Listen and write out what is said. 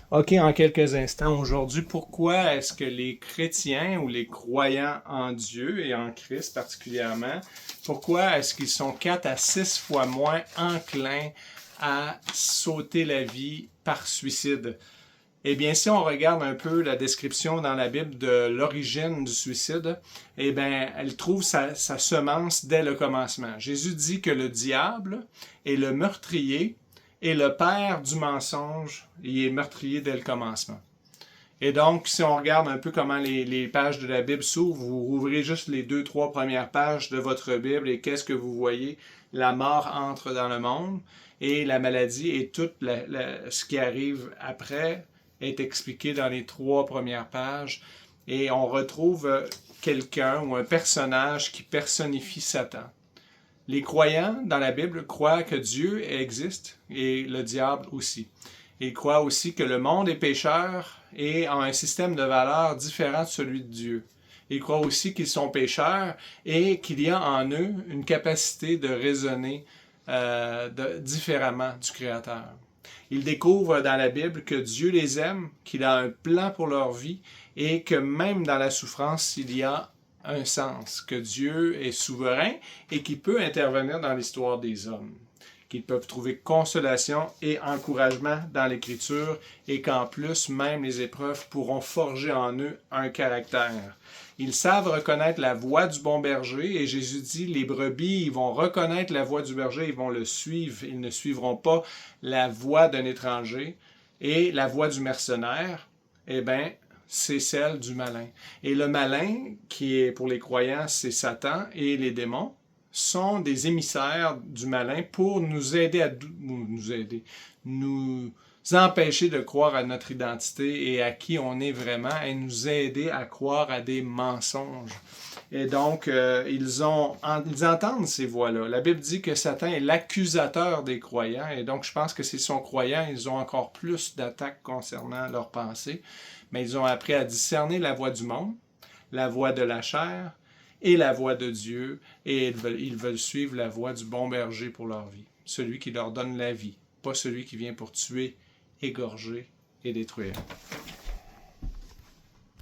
OK, en quelques instants aujourd'hui, pourquoi est-ce que les chrétiens ou les croyants en Dieu et en Christ particulièrement, pourquoi est-ce qu'ils sont 4 à 6 fois moins enclins à sauter la vie par suicide? Eh bien, si on regarde un peu la description dans la Bible de l'origine du suicide, eh bien, elle trouve sa semence dès le commencement. Jésus dit que le diable est le meurtrier et le père du mensonge. Il est meurtrier dès le commencement. Et donc, si on regarde un peu comment les pages de la Bible s'ouvrent, vous rouvrez juste les 2, 3 premières pages de votre Bible et qu'est-ce que vous voyez? La mort entre dans le monde et la maladie et tout ce qui arrive après est expliqué dans les 3 premières pages. Et on retrouve quelqu'un ou un personnage qui personnifie Satan. Les croyants dans la Bible croient que Dieu existe et le diable aussi. Ils croient aussi que le monde est pécheur et a un système de valeurs différent de celui de Dieu. Ils croient aussi qu'ils sont pécheurs et qu'il y a en eux une capacité de raisonner différemment du Créateur. Ils découvrent dans la Bible que Dieu les aime, qu'il a un plan pour leur vie et que même dans la souffrance, il y a un sens, que Dieu est souverain et qu'il peut intervenir dans l'histoire des hommes, qu'ils peuvent trouver consolation et encouragement dans l'Écriture et qu'en plus, même les épreuves pourront forger en eux un caractère. Ils savent reconnaître la voix du bon berger et Jésus dit, les brebis, ils vont reconnaître la voix du berger, ils vont le suivre, ils ne suivront pas la voix d'un étranger et la voix du mercenaire, eh bien, c'est celle du malin. Et le malin, qui est pour les croyants, c'est Satan et les démons, sont des émissaires du malin pour nous aider nous empêcher de croire à notre identité et à qui on est vraiment et nous aider à croire à des mensonges. Et donc, ils entendent ces voix-là. La Bible dit que Satan est l'accusateur des croyants et donc je pense que s'ils sont croyants, ils ont encore plus d'attaques concernant leurs pensées, mais ils ont appris à discerner la voix du monde, la voix de la chair, et la voix de Dieu, et ils veulent suivre la voix du bon berger pour leur vie, celui qui leur donne la vie, pas celui qui vient pour tuer, égorger et détruire.